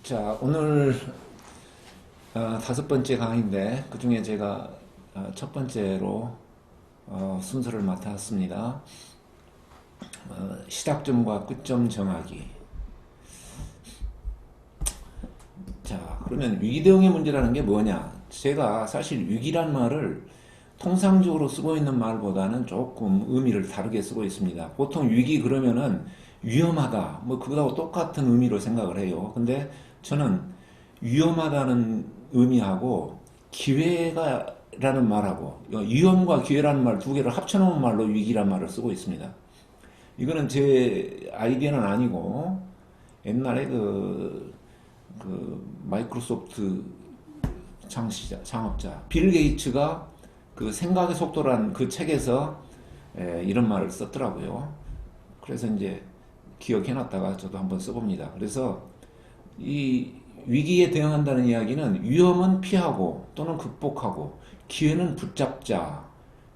자, 오늘 다섯 번째 강의인데 그 중에 제가 첫 번째로 순서를 맡았습니다. 시작점과 끝점 정하기. 자, 그러면 위기 대응의 문제라는 게 뭐냐? 제가 사실 위기란 말을 통상적으로 쓰고 있는 말보다는 조금 의미를 다르게 쓰고 있습니다. 보통 위기 그러면은 위험하다, 뭐 그거하고 똑같은 의미로 생각을 해요. 근데 저는 위험하다는 의미하고 기회가라는 말하고 위험과 기회라는 말 두 개를 합쳐놓은 말로 위기란 말을 쓰고 있습니다. 이거는 제 아이디어는 아니고 옛날에 그 마이크로소프트 창업자 빌 게이츠가 그 생각의 속도란 그 책에서 이런 말을 썼더라고요. 그래서 이제 기억해놨다가 저도 한번 써봅니다. 그래서 이 위기에 대응한다는 이야기는 위험은 피하고 또는 극복하고 기회는 붙잡자,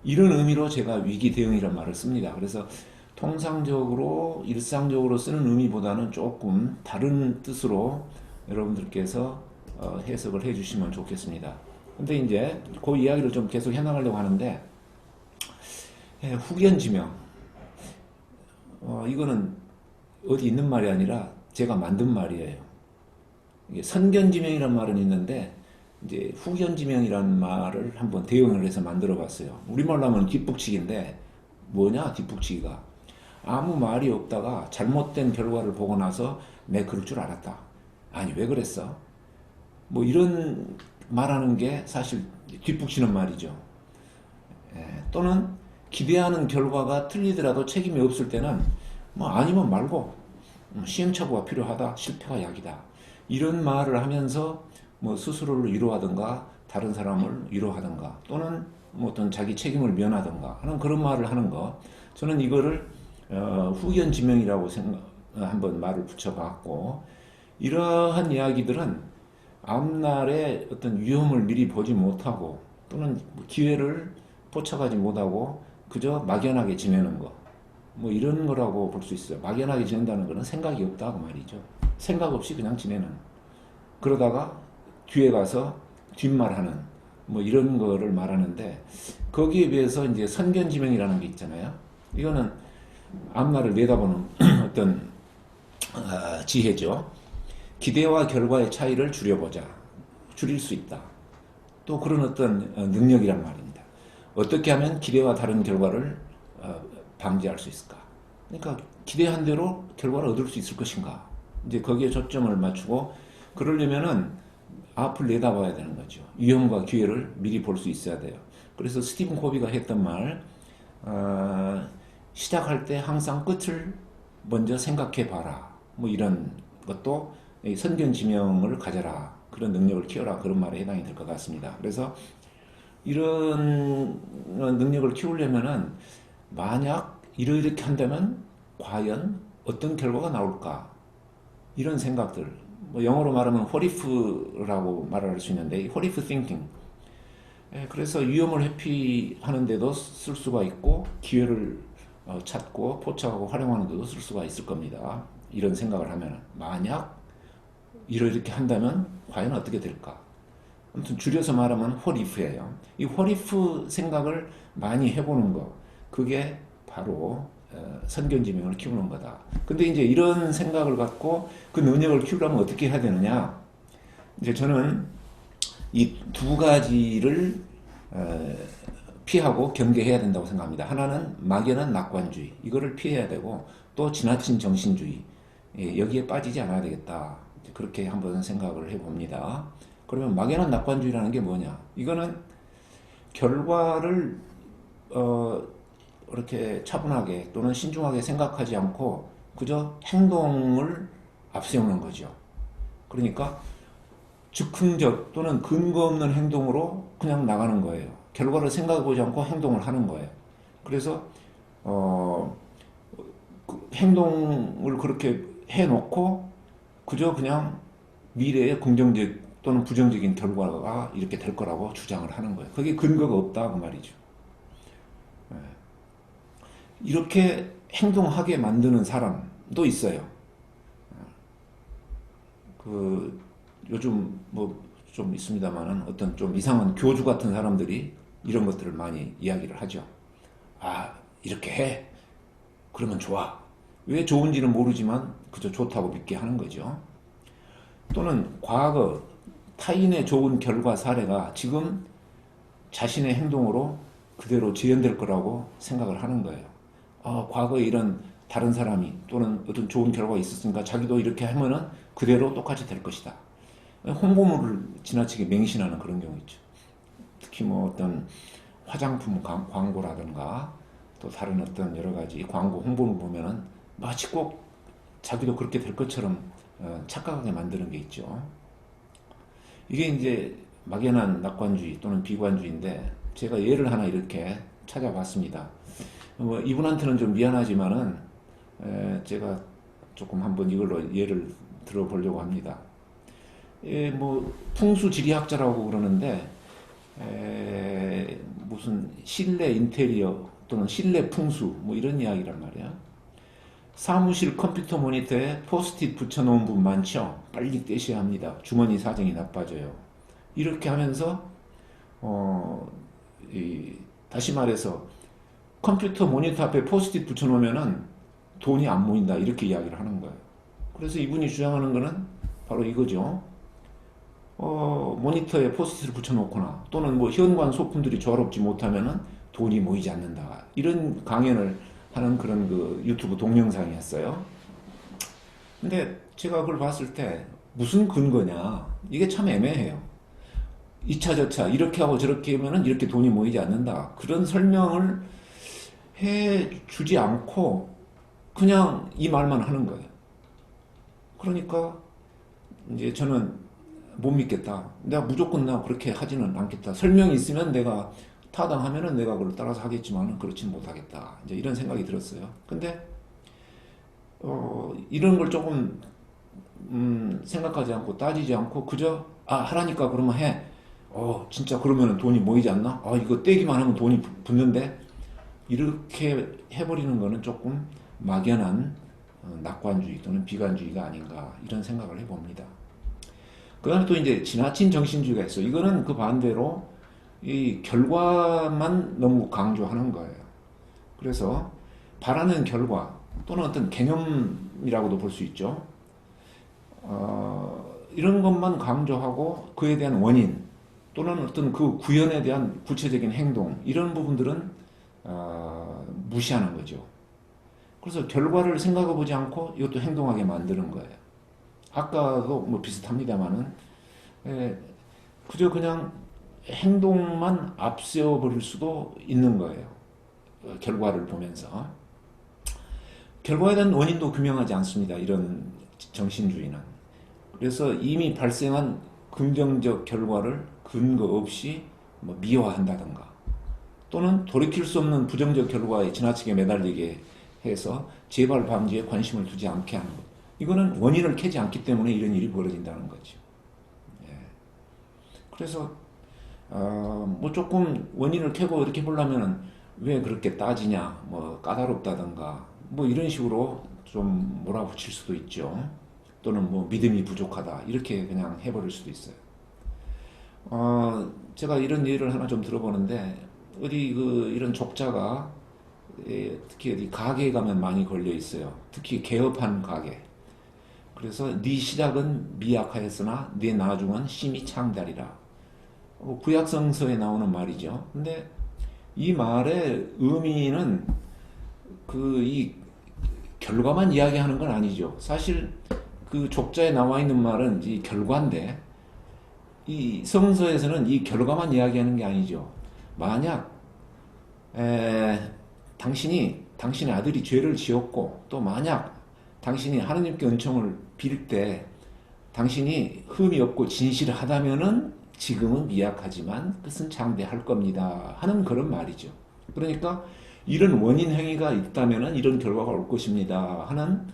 이런 의미로 제가 위기 대응이란 말을 씁니다. 그래서 통상적으로 일상적으로 쓰는 의미보다는 조금 다른 뜻으로 여러분들께서 해석을 해주시면 좋겠습니다. 근데 이제 그 이야기를 좀 계속 해나가려고 하는데, 후견지명, 이거는 어디 있는 말이 아니라 제가 만든 말이에요. 이게 선견지명이라는 말은 있는데 이제 후견지명이라는 말을 한번 대응을 해서 만들어 봤어요. 우리말로 하면 뒷북치기인데, 뭐냐 뒷북치기가, 아무 말이 없다가 잘못된 결과를 보고 나서 내 그럴 줄 알았다, 아니 왜 그랬어, 뭐 이런 말하는 게 사실 뒷북치는 말이죠. 또는 기대하는 결과가 틀리더라도 책임이 없을 때는 뭐 아니면 말고 시행착오가 필요하다, 실패가 약이다, 이런 말을 하면서 뭐 스스로를 위로하든가 다른 사람을 위로하든가 또는 뭐 어떤 자기 책임을 면하든가 하는 그런 말을 하는 거, 저는 이거를 후견지명이라고 한번 말을 붙여봤고, 이러한 이야기들은 앞날에 어떤 위험을 미리 보지 못하고 또는 기회를 포착하지 못하고 그저 막연하게 지내는 거, 뭐 이런 거라고 볼 수 있어요. 막연하게 지낸다는 거는 생각이 없다고 말이죠. 생각 없이 그냥 지내는, 그러다가 뒤에 가서 뒷말하는, 뭐 이런 거를 말하는데, 거기에 비해서 이제 선견지명이라는 게 있잖아요. 이거는 앞날을 내다보는 어떤 지혜죠. 기대와 결과의 차이를 줄여보자, 줄일 수 있다, 또 그런 어떤 능력이란 말입니다. 어떻게 하면 기대와 다른 결과를 방지할 수 있을까? 그러니까 기대한 대로 결과를 얻을 수 있을 것인가? 이제 거기에 초점을 맞추고, 그러려면은 앞을 내다봐야 되는 거죠. 위험과 기회를 미리 볼 수 있어야 돼요. 그래서 스티븐 코비가 했던 말, 시작할 때 항상 끝을 먼저 생각해 봐라, 뭐 이런 것도 선견지명을 가져라, 그런 능력을 키워라, 그런 말에 해당이 될 것 같습니다. 그래서 이런 능력을 키우려면은 만약 이렇게 한다면 과연 어떤 결과가 나올까, 이런 생각들, 뭐 영어로 말하면 what if라고 말할 수 있는데, what if thinking. 그래서 위험을 회피하는 데도 쓸 수가 있고 기회를 찾고 포착하고 활용하는 데도 쓸 수가 있을 겁니다. 이런 생각을 하면, 만약 이렇게 한다면 과연 어떻게 될까. 아무튼 줄여서 말하면 what if예요. 이 what if 생각을 많이 해보는 거, 그게 바로 선견지명을 키우는 거다. 근데 이제 이런 생각을 갖고 그 능력을 키우려면 어떻게 해야 되느냐? 이제 저는 이 두 가지를 피하고 경계해야 된다고 생각합니다. 하나는 막연한 낙관주의, 이거를 피해야 되고, 또 지나친 정신주의, 여기에 빠지지 않아야 되겠다, 그렇게 한번 생각을 해봅니다. 그러면 막연한 낙관주의라는 게 뭐냐? 이거는 결과를 이렇게 차분하게 또는 신중하게 생각하지 않고 그저 행동을 앞세우는 거죠. 그러니까 즉흥적 또는 근거 없는 행동으로 그냥 나가는 거예요. 결과를 생각해보지 않고 행동을 하는 거예요. 그래서 행동을 그렇게 해놓고 그저 그냥 미래의 긍정적 또는 부정적인 결과가 이렇게 될 거라고 주장을 하는 거예요. 그게 근거가 없다, 그 말이죠. 이렇게 행동하게 만드는 사람도 있어요. 그 요즘 뭐 좀 있습니다만은 어떤 좀 이상한 교주 같은 사람들이 이런 것들을 많이 이야기를 하죠. 아, 이렇게 해. 그러면 좋아. 왜 좋은지는 모르지만 그저 좋다고 믿게 하는 거죠. 또는 과거 타인의 좋은 결과 사례가 지금 자신의 행동으로 그대로 재현될 거라고 생각을 하는 거예요. 과거에 이런 다른 사람이 또는 어떤 좋은 결과가 있었으니까 자기도 이렇게 하면은 그대로 똑같이 될 것이다. 홍보물을 지나치게 맹신하는 그런 경우 있죠. 특히 뭐 어떤 화장품 광고라든가 또 다른 어떤 여러 가지 광고 홍보를 보면은 마치 꼭 자기도 그렇게 될 것처럼 착각하게 만드는 게 있죠. 이게 이제 막연한 낙관주의 또는 비관주의인데 제가 예를 하나 이렇게 찾아봤습니다. 뭐 이분한테는 좀 미안하지만은 제가 조금 한번 이걸로 예를 들어보려고 합니다. 뭐 풍수지리학자라고 그러는데 무슨 실내 인테리어 또는 실내 풍수 뭐 이런 이야기란 말이야. 사무실 컴퓨터 모니터에 포스트잇 붙여놓은 분 많죠? 빨리 떼셔야 합니다. 주머니 사정이 나빠져요. 이렇게 하면서 다시 말해서 컴퓨터 모니터 앞에 포스트잇 붙여놓으면은 돈이 안 모인다 이렇게 이야기를 하는 거예요. 그래서 이분이 주장하는 거는 바로 이거죠. 모니터에 포스트를 붙여놓거나 또는 뭐 현관 소품들이 조화롭지 못하면은 돈이 모이지 않는다. 이런 강연을 하는 그런 그 유튜브 동영상이었어요. 근데 제가 그걸 봤을 때 무슨 근거냐? 이게 참 애매해요. 2차 저차 이렇게 하고 저렇게 하면은 이렇게 돈이 모이지 않는다. 그런 설명을 해 주지 않고 그냥 이 말만 하는 거예요. 그러니까 이제 저는 못 믿겠다. 내가 무조건 나 그렇게 하지는 않겠다. 설명이 있으면 내가 타당하면은 내가 그걸 따라서 하겠지만 그렇지는 못하겠다. 이제 이런 생각이 들었어요. 근데 이런 걸 조금 생각하지 않고 따지지 않고 그저 하라니까 그러면 해. 진짜 그러면 돈이 모이지 않나? 이거 떼기만 하면 돈이 붙는데 이렇게 해버리는 거는 조금 막연한 낙관주의 또는 비관주의가 아닌가 이런 생각을 해봅니다. 그 다음에 또 이제 지나친 정신주의가 있어요. 이거는 그 반대로 이 결과만 너무 강조하는 거예요. 그래서 바라는 결과 또는 어떤 개념이라고도 볼 수 있죠. 이런 것만 강조하고 그에 대한 원인 또는 어떤 그 구현에 대한 구체적인 행동 이런 부분들은 무시하는 거죠. 그래서 결과를 생각해 보지 않고 이것도 행동하게 만드는 거예요. 아까도 뭐 비슷합니다만은 그저 그냥 행동만 앞세워 버릴 수도 있는 거예요. 결과를 보면서 결과에 대한 원인도 규명하지 않습니다. 이런 정신주의는. 그래서 이미 발생한 긍정적 결과를 근거 없이 뭐 미화한다든가 또는 돌이킬 수 없는 부정적 결과에 지나치게 매달리게 해서 재발 방지에 관심을 두지 않게 하는 것. 이거는 원인을 캐지 않기 때문에 이런 일이 벌어진다는 거죠. 예. 그래서 뭐 조금 원인을 캐고 이렇게 보려면은 왜 그렇게 따지냐, 뭐 까다롭다든가 뭐 이런 식으로 좀 몰아붙일 수도 있죠. 또는 뭐 믿음이 부족하다 이렇게 그냥 해버릴 수도 있어요. 제가 이런 예를 하나 좀 들어보는데 어디 이런 족자가 특히 어디 가게에 가면 많이 걸려 있어요. 특히 개업한 가게. 그래서 네 시작은 미약하였으나 네 나중은 심히 창달이라. 구약성서에 나오는 말이죠. 근데 이 말의 의미는 이 결과만 이야기하는 건 아니죠. 사실 그 족자에 나와 있는 말은 이 결과인데 이 성서에서는 이 결과만 이야기하는 게 아니죠. 만약 당신의 아들이 죄를 지었고 또 만약 당신이 하나님께 은총을 빌 때 당신이 흠이 없고 진실하다면은 지금은 미약하지만 끝은 장대할 겁니다 하는 그런 말이죠. 그러니까 이런 원인 행위가 있다면은 이런 결과가 올 것입니다 하는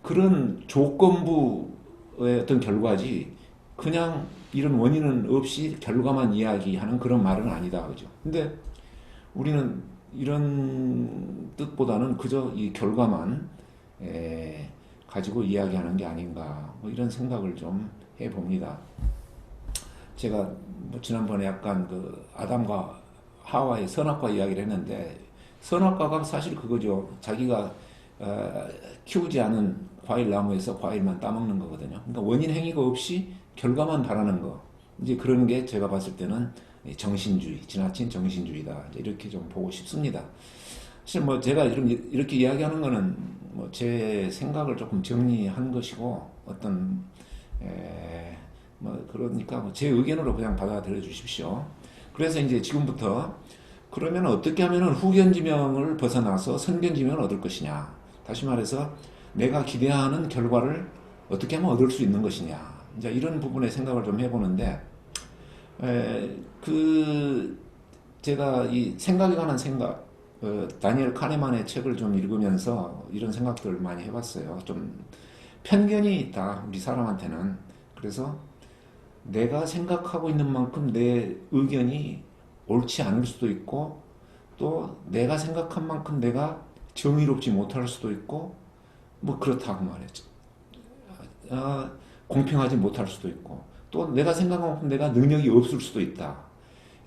그런 조건부의 어떤 결과지 그냥 이런 원인은 없이 결과만 이야기하는 그런 말은 아니다 그죠. 근데 우리는 이런 뜻보다는 그저 이 결과만 가지고 이야기하는 게 아닌가, 뭐 이런 생각을 좀 해봅니다. 제가 뭐 지난번에 약간 그 아담과 하와의 선악과 이야기를 했는데, 선악과가 사실 그거죠. 자기가 키우지 않은 과일 나무에서 과일만 따먹는 거거든요. 그러니까 원인 행위가 없이 결과만 바라는 거. 이제 그런 게 제가 봤을 때는 정신주의, 지나친 정신주의다. 이렇게 좀 보고 싶습니다. 사실 뭐 제가 이렇게 이야기하는 거는 뭐 제 생각을 조금 정리한 것이고, 어떤 뭐 그러니까 뭐제 의견으로 그냥 받아들여 주십시오. 그래서 이제 지금부터 그러면 어떻게 하면 후견지명을 벗어나서 선견지명을 얻을 것이냐. 다시 말해서 내가 기대하는 결과를 어떻게 하면 얻을 수 있는 것이냐. 이제 이런 부분에 생각을 좀 해보는데, 그 제가 이 생각에 관한 생각, 다니엘 카네만의 책을 좀 읽으면서 이런 생각들을 많이 해봤어요. 좀 편견이 있다, 우리 사람한테는. 그래서 내가 생각하고 있는 만큼 내 의견이 옳지 않을 수도 있고, 또 내가 생각한 만큼 내가 정의롭지 못할 수도 있고, 뭐 그렇다고 말했죠. 공평하지 못할 수도 있고, 또 내가 생각한 만큼 내가 능력이 없을 수도 있다.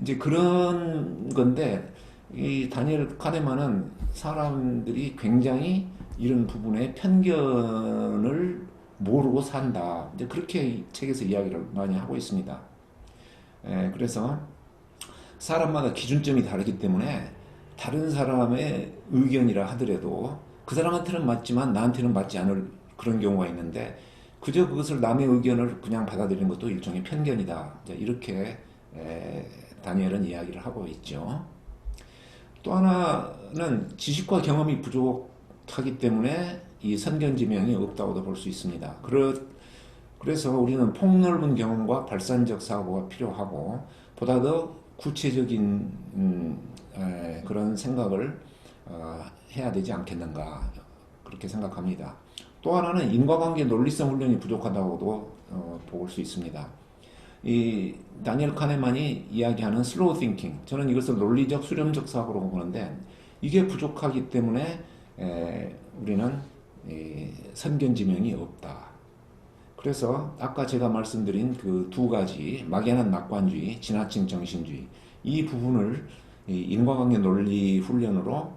이제 그런 건데, 이 다니엘 카네만은 사람들이 굉장히 이런 부분에 편견을 모르고 산다. 이제 그렇게 이 책에서 이야기를 많이 하고 있습니다. 그래서 사람마다 기준점이 다르기 때문에 다른 사람의 의견이라 하더라도 그 사람한테는 맞지만 나한테는 맞지 않을 그런 경우가 있는데, 그저 그것을 남의 의견을 그냥 받아들이는 것도 일종의 편견이다. 이렇게 다니엘은 이야기를 하고 있죠. 또 하나는 지식과 경험이 부족하기 때문에 이 선견지명이 없다고도 볼 수 있습니다. 그래서 우리는 폭넓은 경험과 발산적 사고가 필요하고, 보다 더 구체적인 그런 생각을 해야 되지 않겠는가, 그렇게 생각합니다. 또 하나는 인과관계 논리성 훈련이 부족하다고도 볼 수 있습니다. 이 다니엘 카네만이 이야기하는 슬로우 띵킹, 저는 이것을 논리적 수렴적 사고로 보는데, 이게 부족하기 때문에 우리는 선견지명이 없다. 그래서 아까 제가 말씀드린 그 두 가지, 막연한 낙관주의, 지나친 정신주의, 이 부분을 인과관계 논리 훈련으로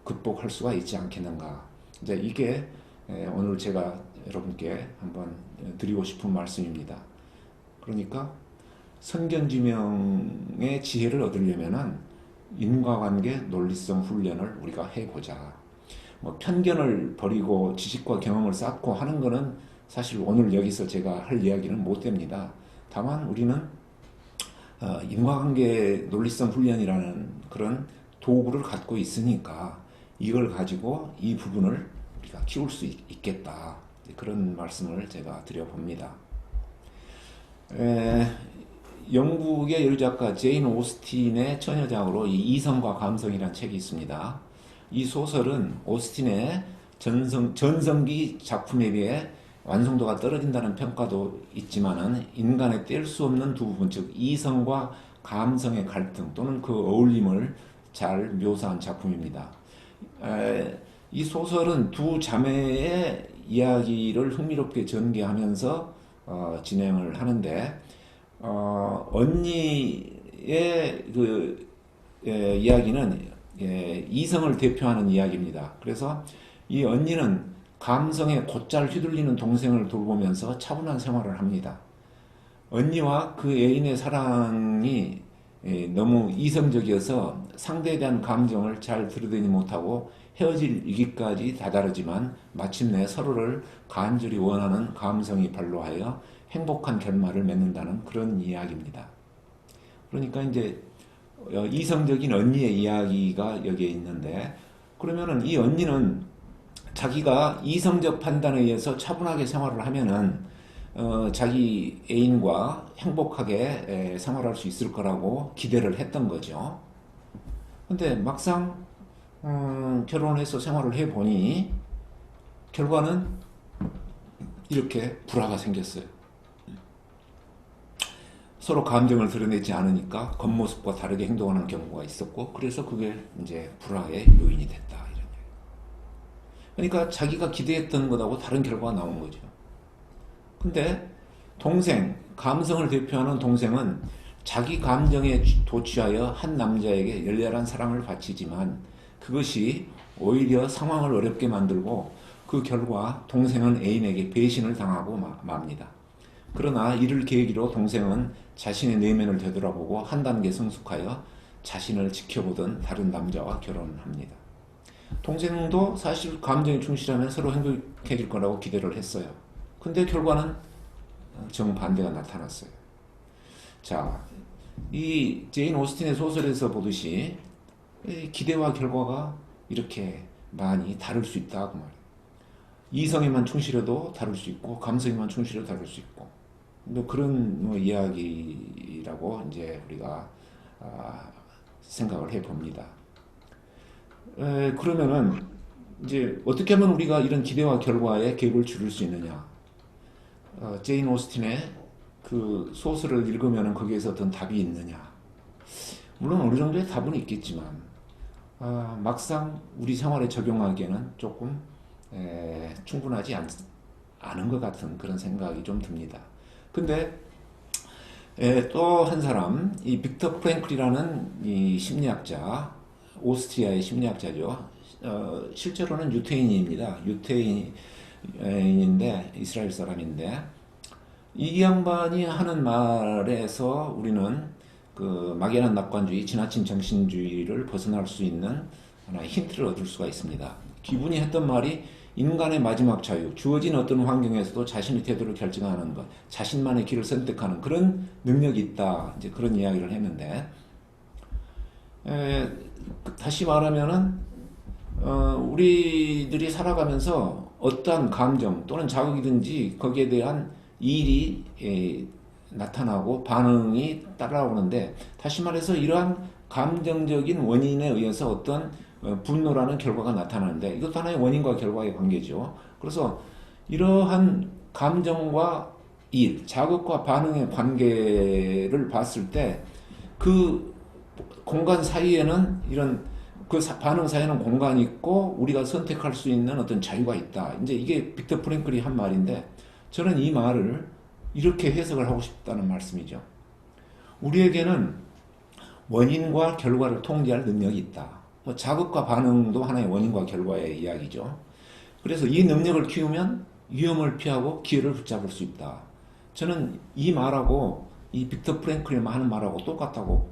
극복할 수가 있지 않겠는가. 이제 이게 오늘 제가 여러분께 한번 드리고 싶은 말씀입니다. 그러니까 선견지명의 지혜를 얻으려면은 인과관계 논리성 훈련을 우리가 해보자. 뭐 편견을 버리고 지식과 경험을 쌓고 하는 거는 사실 오늘 여기서 제가 할 이야기는 못 됩니다. 다만 우리는 인과관계 논리성 훈련이라는 그런 도구를 갖고 있으니까 이걸 가지고 이 부분을 우리가 키울 수 있겠다. 그런 말씀을 제가 드려봅니다. 영국의 여작가 제인 오스틴의 처녀작으로 이 이성과 감성이라는 책이 있습니다. 이 소설은 오스틴의 전성기 작품에 비해 완성도가 떨어진다는 평가도 있지만은 인간의 뗄 수 없는 두 부분, 즉 이성과 감성의 갈등 또는 그 어울림을 잘 묘사한 작품입니다. 이 소설은 두 자매의 이야기를 흥미롭게 전개하면서 진행을 하는데, 언니의 그 이야기는 이성을 대표하는 이야기입니다. 그래서 이 언니는 감성에 곧잘 휘둘리는 동생을 돌보면서 차분한 생활을 합니다. 언니와 그 애인의 사랑이 너무 이성적이어서 상대에 대한 감정을 잘 들여다보지 못하고 헤어질 위기까지 다다르지만 마침내 서로를 간절히 원하는 감성이 발로하여 행복한 결말을 맺는다는 그런 이야기입니다. 그러니까 이제 이성적인 언니의 이야기가 여기에 있는데, 그러면은 이 언니는 자기가 이성적 판단에 의해서 차분하게 생활을 하면은 자기 애인과 행복하게 생활할 수 있을 거라고 기대를 했던 거죠. 근데 막상 결혼해서 생활을 해보니 결과는 이렇게 불화가 생겼어요. 서로 감정을 드러내지 않으니까 겉모습과 다르게 행동하는 경우가 있었고, 그래서 그게 이제 불화의 요인이 됐다. 이런. 그러니까 자기가 기대했던 것하고 다른 결과가 나온 거죠. 근데 동생, 감성을 대표하는 동생은 자기 감정에 도취하여 한 남자에게 열렬한 사랑을 바치지만 그것이 오히려 상황을 어렵게 만들고 그 결과 동생은 애인에게 배신을 당하고 맙니다. 그러나 이를 계기로 동생은 자신의 내면을 되돌아보고 한 단계 성숙하여 자신을 지켜보던 다른 남자와 결혼을 합니다. 동생도 사실 감정에 충실하면 서로 행복해질 거라고 기대를 했어요. 근데 결과는 정반대가 나타났어요. 자, 이 제인 오스틴의 소설에서 보듯이 기대와 결과가 이렇게 많이 다를 수 있다 그 말이에요. 이성에만 충실해도 다를 수 있고 감성에만 충실해도 다를 수 있고 그런 이야기라고 이제 우리가 생각을 해봅니다. 그러면은 이제 어떻게 하면 우리가 이런 기대와 결과에 갭을 줄일 수 있느냐? 제인 오스틴의 그 소설을 읽으면은 거기에서 어떤 답이 있느냐? 물론 어느 정도의 답은 있겠지만 막상 우리 생활에 적용하기에는 조금 충분하지 않은 것 같은 그런 생각이 좀 듭니다. 근데 또 한 사람, 이 빅터 프랭클이라는 이 심리학자, 오스트리아의 심리학자죠. 실제로는 유태인입니다. 유태인인데 이스라엘 사람인데 이 양반이 하는 말에서 우리는 그 막연한 낙관주의, 지나친 정신주의를 벗어날 수 있는 하나의 힌트를 얻을 수가 있습니다. 기분이 했던 말이 인간의 마지막 자유, 주어진 어떤 환경에서도 자신의 태도를 결정하는 것, 자신만의 길을 선택하는 그런 능력이 있다. 이제 그런 이야기를 했는데, 다시 말하면은, 우리들이 살아가면서 어떠한 감정 또는 자극이든지 거기에 대한 일이 나타나고 반응이 따라오는데, 다시 말해서 이러한 감정적인 원인에 의해서 어떤 분노라는 결과가 나타나는데 이것도 하나의 원인과 결과의 관계죠. 그래서 이러한 감정과 일, 자극과 반응의 관계를 봤을 때 그 공간 사이에는 이런 그 반응 사이에는 공간이 있고 우리가 선택할 수 있는 어떤 자유가 있다. 이제 이게 빅터 프랭클이 한 말인데 저는 이 말을 이렇게 해석을 하고 싶다는 말씀이죠. 우리에게는 원인과 결과를 통제할 능력이 있다. 자극과 반응도 하나의 원인과 결과의 이야기죠. 그래서 이 능력을 키우면 위험을 피하고 기회를 붙잡을 수 있다. 저는 이 말하고 이 빅터 프랭클이 하는 말하고 똑같다고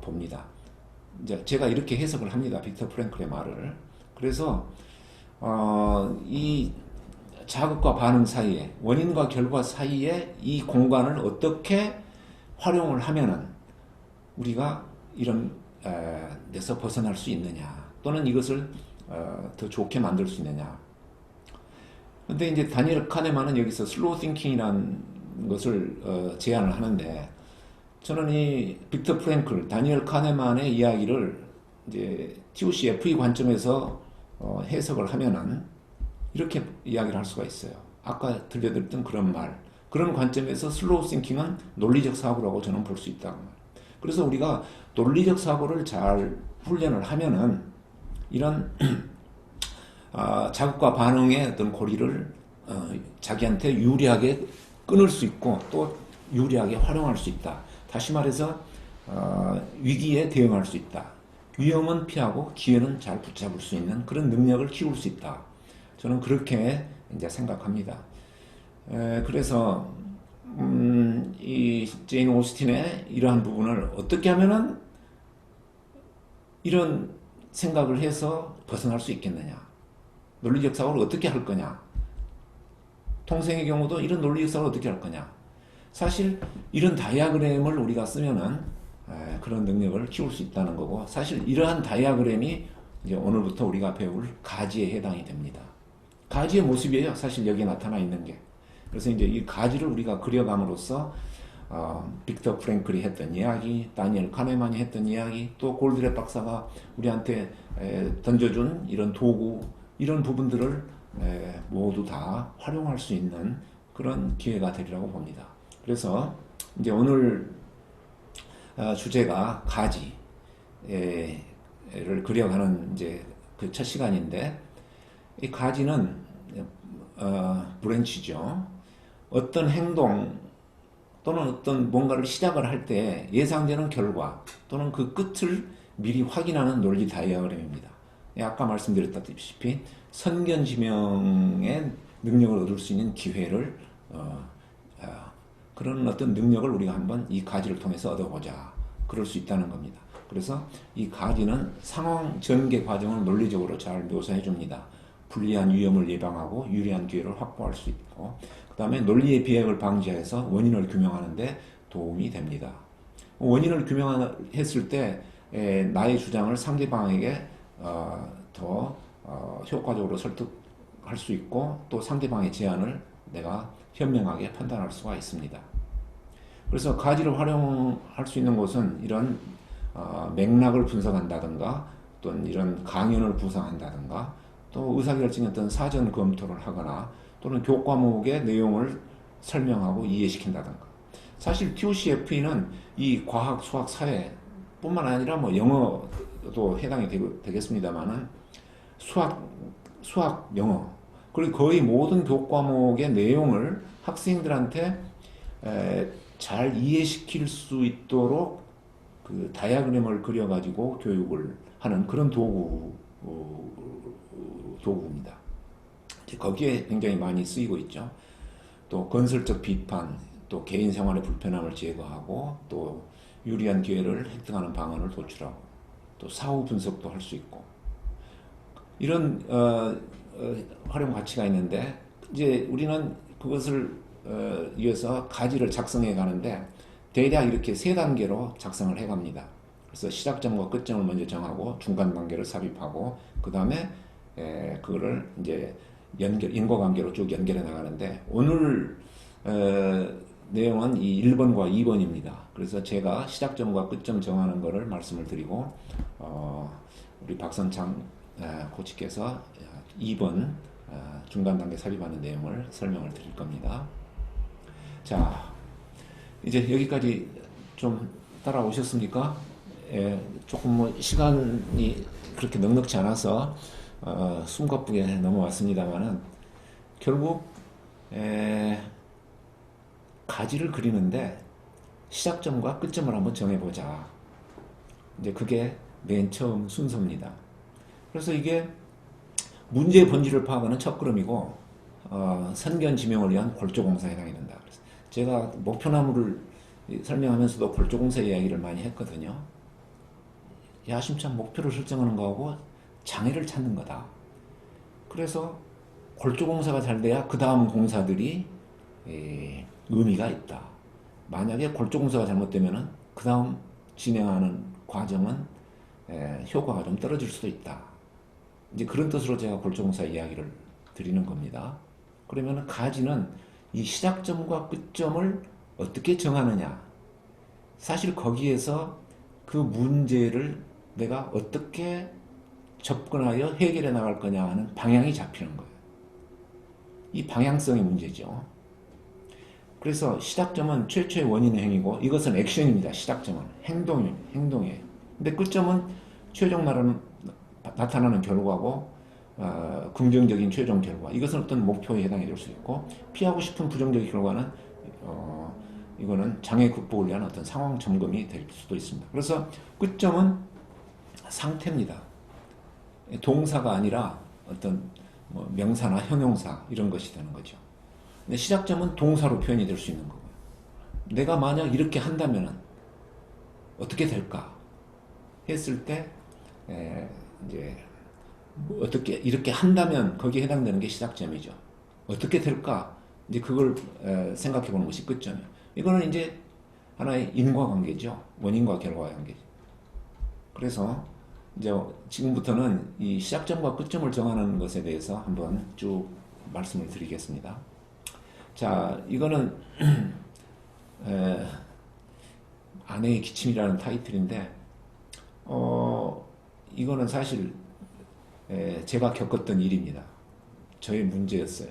봅니다. 이제 제가 이렇게 해석을 합니다. 빅터 프랭클의 말을. 그래서 이 자극과 반응 사이에 원인과 결과 사이에 이 공간을 어떻게 활용을 하면은 우리가 이런 데서 벗어날 수 있느냐 또는 이것을 더 좋게 만들 수 있느냐. 근데 이제 다니엘 카네만은 여기서 슬로우 띵킹이라는 것을 제안을 하는데 저는 이 빅터 프랭클, 다니엘 카네만의 이야기를 이제 TOCF의 관점에서 해석을 하면은 이렇게 이야기를 할 수가 있어요. 아까 들려드렸던 그런 말, 그런 관점에서 슬로우 띵킹은 논리적 사고라고 저는 볼 수 있다. 그래서 우리가 논리적 사고를 잘 훈련을 하면은 이런 자극과 반응의 어떤 고리를 자기한테 유리하게 끊을 수 있고 또 유리하게 활용할 수 있다. 다시 말해서 위기에 대응할 수 있다. 위험은 피하고 기회는 잘 붙잡을 수 있는 그런 능력을 키울 수 있다. 저는 그렇게 이제 생각합니다. 그래서 이 제인 오스틴의 이러한 부분을 어떻게 하면은 이런 생각을 해서 벗어날 수 있겠느냐? 논리적 사고를 어떻게 할 거냐? 동생의 경우도 이런 논리적 사고를 어떻게 할 거냐? 사실 이런 다이아그램을 우리가 쓰면은 그런 능력을 키울 수 있다는 거고 사실 이러한 다이아그램이 이제 오늘부터 우리가 배울 가지에 해당이 됩니다. 가지의 모습이에요. 사실 여기에 나타나 있는 게. 그래서 이제 이 가지를 우리가 그려감으로써 빅터 프랭클이 했던 이야기, 다니엘 카네만이 했던 이야기, 또 골드랩 박사가 우리한테 던져준 이런 도구, 이런 부분들을 모두 다 활용할 수 있는 그런 기회가 되리라고 봅니다. 그래서 이제 오늘 주제가 가지를 그려가는 이제 그 첫 시간인데 이 가지는 브랜치죠. 어떤 행동 또는 어떤 뭔가를 시작을 할 때 예상되는 결과 또는 그 끝을 미리 확인하는 논리 다이어그램입니다. 아까 말씀드렸다시피 선견지명의 능력을 얻을 수 있는 기회를 그런 어떤 능력을 우리가 한번 이 가지를 통해서 얻어보자. 그럴 수 있다는 겁니다. 그래서 이 가지는 상황 전개 과정을 논리적으로 잘 묘사해 줍니다. 불리한 위험을 예방하고 유리한 기회를 확보할 수 있고, 그 다음에 논리의 비약을 방지해서 원인을 규명하는 데 도움이 됩니다. 원인을 규명했을 때 나의 주장을 상대방에게 더 효과적으로 설득할 수 있고, 또 상대방의 제안을 내가 현명하게 판단할 수가 있습니다. 그래서 가지를 활용할 수 있는 곳은 이런 맥락을 분석한다든가, 또는 이런 강연을 구상한다든가, 또 의사결정의 어떤 사전 검토를 하거나, 또는 교과목의 내용을 설명하고 이해시킨다든가. 사실 TOC-FE는 이 과학, 수학, 사회 뿐만 아니라 뭐 영어도 해당이 되겠습니다만은 수학, 영어, 그리고 거의 모든 교과목의 내용을 학생들한테 잘 이해시킬 수 있도록 그 다이어그램을 그려가지고 교육을 하는 그런 도구입니다. 거기에 굉장히 많이 쓰이고 있죠. 또 건설적 비판, 또 개인 생활의 불편함을 제거하고, 또 유리한 기회를 획득하는 방안을 도출하고, 또 사후 분석도 할 수 있고, 이런 활용 가치가 있는데, 이제 우리는 그것을 위해서 가지를 작성해 가는데 대략 이렇게 세 단계로 작성을 해 갑니다. 그래서 시작점과 끝점을 먼저 정하고 중간 단계를 삽입하고, 그 다음에 그거를 이제 인과관계로 쭉 연결해 나가는데, 오늘 내용은 이 1번과 2번입니다. 그래서 제가 시작점과 끝점 정하는 거를 말씀을 드리고, 우리 박선창 코치께서 2번 중간 단계 삽입하는 내용을 설명을 드릴 겁니다. 자, 이제 여기까지 좀 따라오셨습니까? 조금 뭐 시간이 그렇게 넉넉지 않아서 숨가쁘게 넘어왔습니다만은, 결국 가지를 그리는데 시작점과 끝점을 한번 정해보자. 이제 그게 맨 처음 순서입니다. 그래서 이게 문제의 본질을 파악하는 첫걸음이고, 선견지명을 위한 골조공사에 해당이 된다. 그래서 제가 목표나무를 설명하면서도 골조공사 이야기를 많이 했거든요. 야심찬 목표를 설정하는 거하고 장애를 찾는 거다. 그래서 골조공사가 잘 돼야 그 다음 공사들이 의미가 있다. 만약에 골조공사가 잘못되면 그 다음 진행하는 과정은 효과가 좀 떨어질 수도 있다. 이제 그런 뜻으로 제가 골조공사 이야기를 드리는 겁니다. 그러면 가지는 이 시작점과 끝점을 어떻게 정하느냐. 사실 거기에서 그 문제를 내가 어떻게 접근하여 해결해 나갈 거냐 하는 방향이 잡히는 거예요. 이 방향성이 문제죠. 그래서 시작점은 최초의 원인의 행위고, 이것은 액션입니다. 시작점은 행동이에요. 근데 끝점은 최종 나타나는 결과고, 긍정적인 최종 결과. 이것은 어떤 목표에 해당이 될 수 있고, 피하고 싶은 부정적인 결과는 이거는 장애 극복을 위한 어떤 상황 점검이 될 수도 있습니다. 그래서 끝점은 상태입니다. 동사가 아니라 어떤 뭐 명사나 형용사 이런 것이 되는 거죠. 근데 시작점은 동사로 표현이 될 수 있는 거고요. 내가 만약 이렇게 한다면 어떻게 될까 했을 때 이제 어떻게 이렇게 한다면 거기에 해당되는 게 시작점이죠. 어떻게 될까? 이제 그걸 생각해 보는 것이 끝점이에요. 이거는 이제 하나의 인과관계죠. 원인과 결과관계죠. 그래서 이제 지금부터는 이 시작점과 끝점을 정하는 것에 대해서 한번 쭉 말씀을 드리겠습니다. 자, 이거는 아내의 기침이라는 타이틀인데, 이거는 사실 제가 겪었던 일입니다. 저의 문제였어요.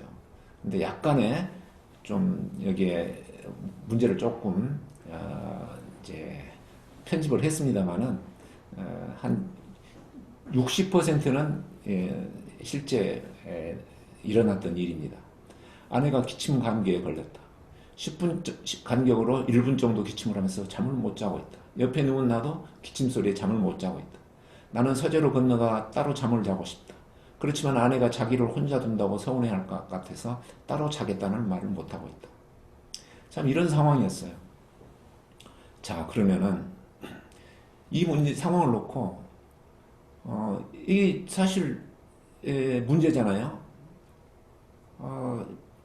근데 약간의 좀 여기에 문제를 조금 이제 편집을 했습니다만은 한 60%는 실제 일어났던 일입니다. 아내가 기침 감기에 걸렸다. 10분 간격으로 1분 정도 기침을 하면서 잠을 못 자고 있다. 옆에 누운 나도 기침 소리에 잠을 못 자고 있다. 나는 서재로 건너가 따로 잠을 자고 싶다. 그렇지만 아내가 자기를 혼자 둔다고 서운해할 것 같아서 따로 자겠다는 말을 못하고 있다. 참 이런 상황이었어요. 자, 그러면은 이 상황을 놓고 이게 사실 문제잖아요.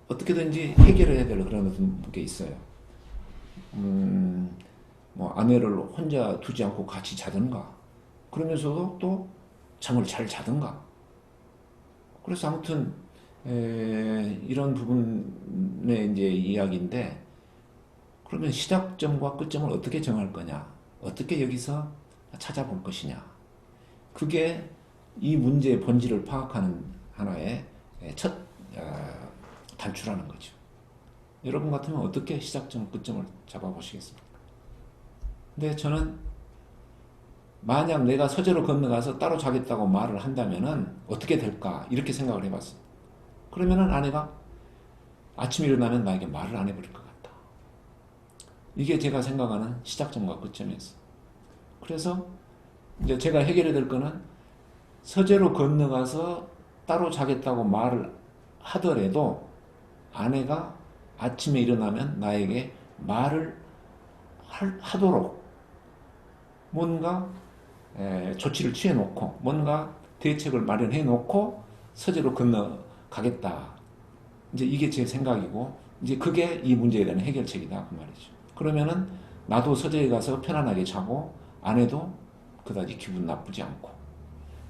어떻게든지 해결해야 될 그런 게 있어요. 뭐 아내를 혼자 두지 않고 같이 자든가, 그러면서도 또 잠을 잘 자든가. 그래서 아무튼 이런 부분의 이제 이야기인데, 그러면 시작점과 끝점을 어떻게 정할 거냐, 어떻게 여기서 찾아볼 것이냐, 그게 이 문제의 본질을 파악하는 하나의 첫 단추라는 거죠. 여러분 같으면 어떻게 시작점, 끝점을 잡아보시겠습니까? 근데 저는 만약 내가 서재로 건너가서 따로 자겠다고 말을 한다면은 어떻게 될까, 이렇게 생각을 해봤어요. 그러면은 아내가 아침에 일어나면 나에게 말을 안 해버릴 것 같다. 이게 제가 생각하는 시작점과 끝점이었어요. 그래서 이제 제가 해결해야 될 거는, 서재로 건너가서 따로 자겠다고 말을 하더라도 아내가 아침에 일어나면 나에게 말을 하도록 뭔가 조치를 취해 놓고, 뭔가 대책을 마련해 놓고 서재로 건너가겠다. 이제 이게 제 생각이고, 이제 그게 이 문제에 대한 해결책이다, 그 말이죠. 그러면은 나도 서재에 가서 편안하게 자고 아내도 그다지 기분 나쁘지 않고,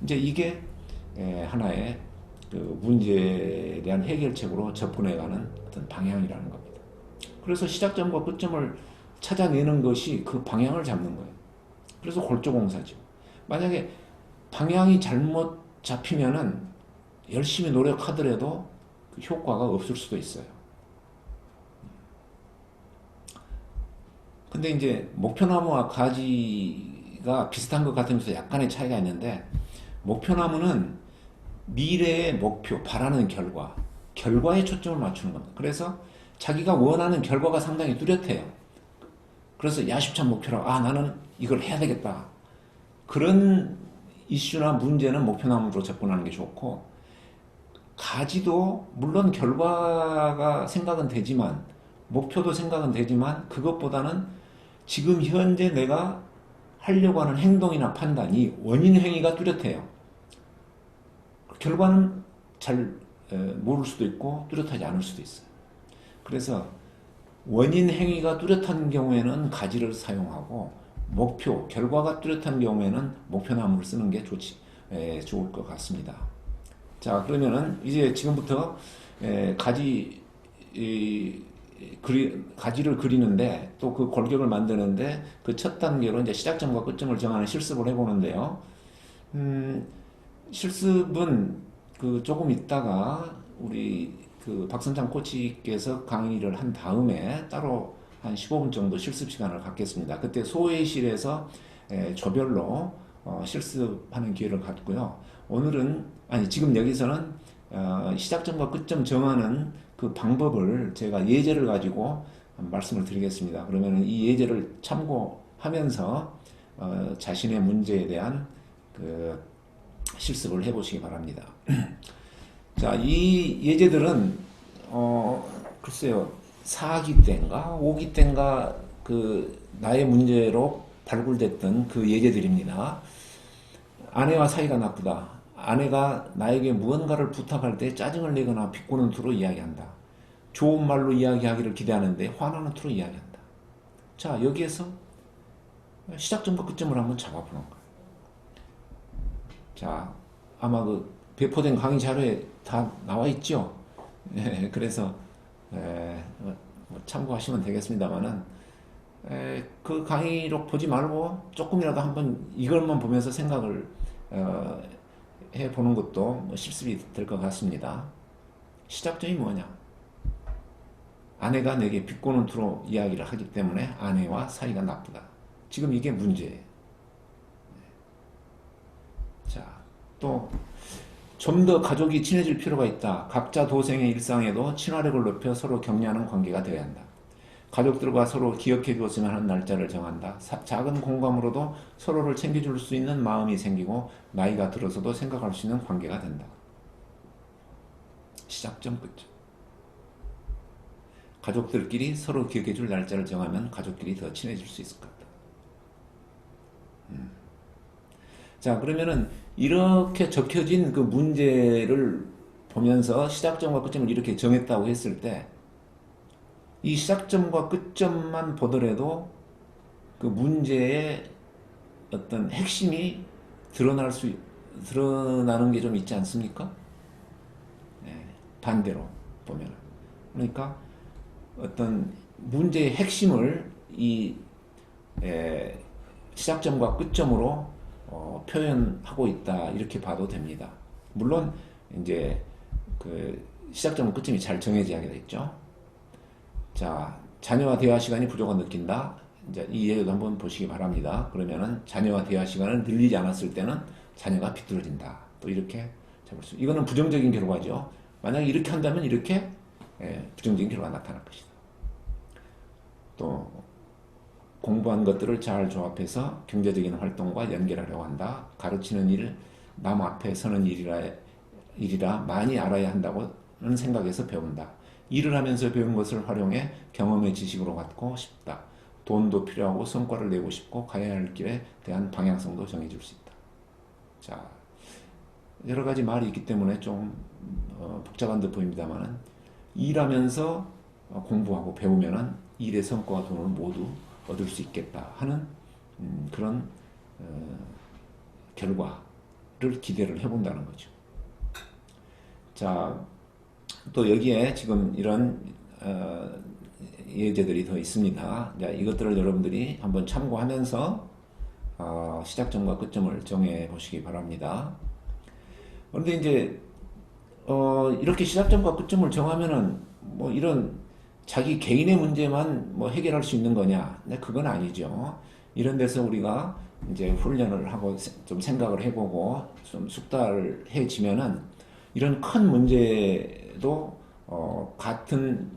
이제 이게 하나의 그 문제에 대한 해결책으로 접근해가는 어떤 방향이라는 겁니다. 그래서 시작점과 끝점을 찾아내는 것이 그 방향을 잡는 거예요. 그래서 골조공사죠. 만약에 방향이 잘못 잡히면은 열심히 노력하더라도 그 효과가 없을 수도 있어요. 근데 이제 목표나무와 가지가 비슷한 것 같으면서 약간의 차이가 있는데, 목표나무는 미래의 목표, 바라는 결과에 초점을 맞추는 겁니다. 그래서 자기가 원하는 결과가 상당히 뚜렷해요. 그래서 야심찬 목표라고, 나는 이걸 해야 되겠다. 그런 이슈나 문제는 목표나무로 접근하는 게 좋고, 가지도 물론 결과가 생각은 되지만, 목표도 생각은 되지만, 그것보다는 지금 현재 내가 하려고 하는 행동이나 판단, 이 원인 행위가 뚜렷해요. 결과는 잘 모를 수도 있고 뚜렷하지 않을 수도 있어요. 그래서 원인 행위가 뚜렷한 경우에는 가지를 사용하고, 목표, 결과가 뚜렷한 경우에는 목표나무를 쓰는 게 좋을 것 같습니다. 자, 그러면은 이제 지금부터 가지를 그리는데, 또 그 골격을 만드는데 그 첫 단계로 이제 시작점과 끝점을 정하는 실습을 해보는데요. 실습은 그 조금 있다가 우리 그 박선창 코치께서 강의를 한 다음에 따로 한 15분 정도 실습 시간을 갖겠습니다. 그때 소회의실에서 조별로 실습하는 기회를 갖고요. 지금 여기서는 시작점과 끝점 정하는 그 방법을 제가 예제를 가지고 말씀을 드리겠습니다. 그러면 이 예제를 참고하면서 자신의 문제에 대한 그 실습을 해보시기 바랍니다. 자, 이 예제들은 글쎄요, 4기 때인가 5기 때인가 그 나의 문제로 발굴됐던 그 예제들입니다. 아내와 사이가 나쁘다. 아내가 나에게 무언가를 부탁할 때 짜증을 내거나 비꼬는 투로 이야기한다. 좋은 말로 이야기하기를 기대하는데 화나는 투로 이야기한다. 자, 여기에서 시작점과 끝점을 한번 잡아보는 거예요. 자, 아마 그 배포된 강의 자료에 다 나와 있죠. 그래서 참고하시면 되겠습니다만은, 그 강의록 보지 말고 조금이라도 한번 이것만 보면서 생각을 해보는 것도 실습이 될 것 같습니다. 시작점이 뭐냐? 아내가 내게 비꼬는 투로 이야기를 하기 때문에 아내와 사이가 나쁘다. 지금 이게 문제예요. 자, 또 좀 더 가족이 친해질 필요가 있다. 각자 도생의 일상에도 친화력을 높여 서로 격려하는 관계가 되어야 한다. 가족들과 서로 기억해 주었으면 하는 날짜를 정한다. 작은 공감으로도 서로를 챙겨줄 수 있는 마음이 생기고 나이가 들어서도 생각할 수 있는 관계가 된다. 시작점 끝점. 가족들끼리 서로 기억해 줄 날짜를 정하면 가족끼리 더 친해질 수 있을 것 같다. 자, 그러면은 이렇게 적혀진 그 문제를 보면서 시작점과 끝점을 이렇게 정했다고 했을 때 이 시작점과 끝점만 보더라도 그 문제의 어떤 핵심이 드러나는 게 좀 있지 않습니까? 네, 반대로 보면. 그러니까 어떤 문제의 핵심을 이 시작점과 끝점으로 표현하고 있다 이렇게 봐도 됩니다. 물론 이제 그 시작점과 끝점이 잘 정해져야 되겠죠. 자, 자녀와 대화 시간이 부족한 느낀다. 이제 이 예도 한번 보시기 바랍니다. 그러면은 자녀와 대화 시간을 늘리지 않았을 때는 자녀가 비뚤어진다. 또 이렇게 잡을 수. 이거는 부정적인 결과죠. 만약 이렇게 한다면 이렇게 부정적인 결과가 나타날 것이다. 또 공부한 것들을 잘 조합해서 경제적인 활동과 연결하려고 한다. 가르치는 일, 남 앞에 서는 일이라 많이 알아야 한다고는 생각해서 배운다. 일을 하면서 배운 것을 활용해 경험의 지식으로 갖고 싶다. 돈도 필요하고 성과를 내고 싶고 가야 할 길에 대한 방향성도 정해줄 수 있다. 자, 여러 가지 말이 있기 때문에 좀 복잡한 듯 보입니다만은 일하면서 공부하고 배우면은 일의 성과와 돈을 모두 얻을 수 있겠다 하는 그런 결과를 기대를 해본다는 거죠. 자, 또 여기에 지금 이런 예제들이 더 있습니다. 자, 이것들을 여러분들이 한번 참고하면서 시작점과 끝점을 정해 보시기 바랍니다. 그런데 이제 이렇게 시작점과 끝점을 정하면은 뭐 이런 자기 개인의 문제만 뭐 해결할 수 있는 거냐? 네, 그건 아니죠. 이런 데서 우리가 이제 훈련을 하고 좀 생각을 해보고 좀 숙달을 해지면은 이런 큰 문제도 같은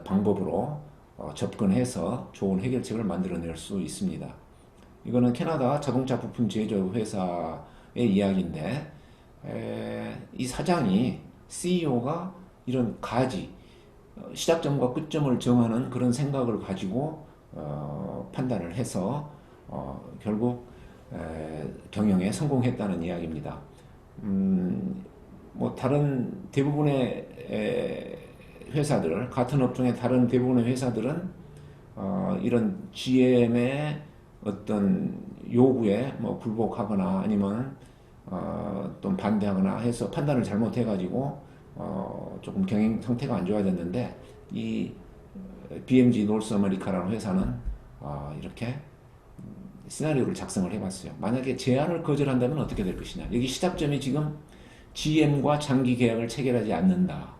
방법으로 접근해서 좋은 해결책을 만들어낼 수 있습니다. 이거는 캐나다 자동차 부품 제조 회사의 이야기인데 이 사장이 CEO가 이런 가지 시작점과 끝점을 정하는 그런 생각을 가지고 판단을 해서 결국 경영에 성공했다는 이야기입니다. 뭐 다른 대부분의 회사들, 같은 업종의 다른 대부분의 회사들은 이런 GM의 어떤 요구에 뭐 불복하거나 아니면 또 반대하거나 해서 판단을 잘못해가지고 조금 경영 상태가 안 좋아졌는데 이 BMG 노스 아메리카라는 회사는 이렇게 시나리오를 작성을 해봤어요. 만약에 제안을 거절한다면 어떻게 될 것이냐. 여기 시작점이 지금 GM과 장기 계약을 체결하지 않는다.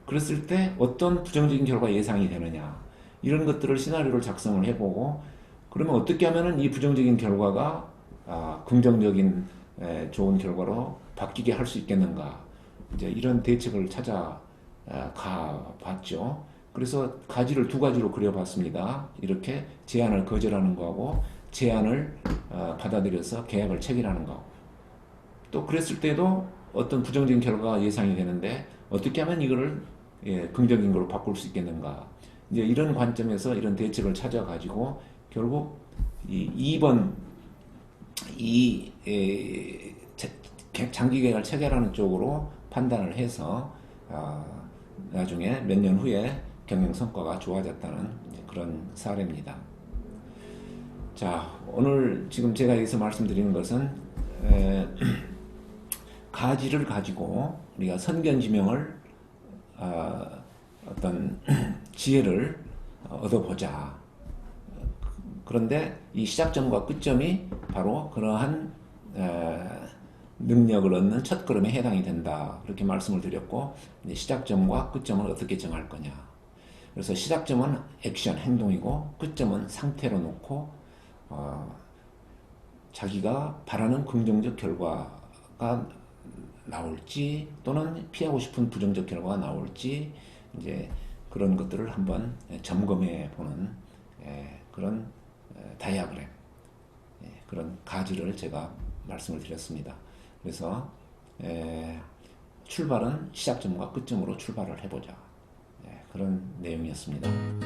그랬을 때 어떤 부정적인 결과가 예상이 되느냐. 이런 것들을 시나리오를 작성을 해보고 그러면 어떻게 하면은 이 부정적인 결과가 긍정적인 좋은 결과로 바뀌게 할 수 있겠는가. 이제 이런 대책을 찾아 가봤죠. 그래서 가지를 두 가지로 그려봤습니다. 이렇게 제안을 거절하는 거하고 제안을 받아들여서 계약을 체결하는 거. 또 그랬을 때도 어떤 부정적인 결과가 예상이 되는데 어떻게 하면 이거를 긍정적인 걸로 바꿀 수 있겠는가. 이제 이런 관점에서 이런 대책을 찾아가지고 결국 이 2번 장기 계약을 체결하는 쪽으로 판단을 해서 나중에 몇 년 후에 경영 성과가 좋아졌다는 그런 사례입니다. 자, 오늘 지금 제가 여기서 말씀드리는 것은 가지를 가지고 우리가 선견지명을 어떤 지혜를 얻어보자. 그런데 이 시작점과 끝점이 바로 그러한 능력을 얻는 첫걸음에 해당이 된다. 그렇게 말씀을 드렸고 이제 시작점과 끝점을 어떻게 정할 거냐. 그래서 시작점은 액션, 행동이고 끝점은 상태로 놓고 자기가 바라는 긍정적 결과가 나올지 또는 피하고 싶은 부정적 결과가 나올지 이제 그런 것들을 한번 점검해 보는 그런 다이아그램, 그런 가지를 제가 말씀을 드렸습니다. 그래서 출발은 시작점과 끝점으로 출발을 해보자, 그런 내용이었습니다.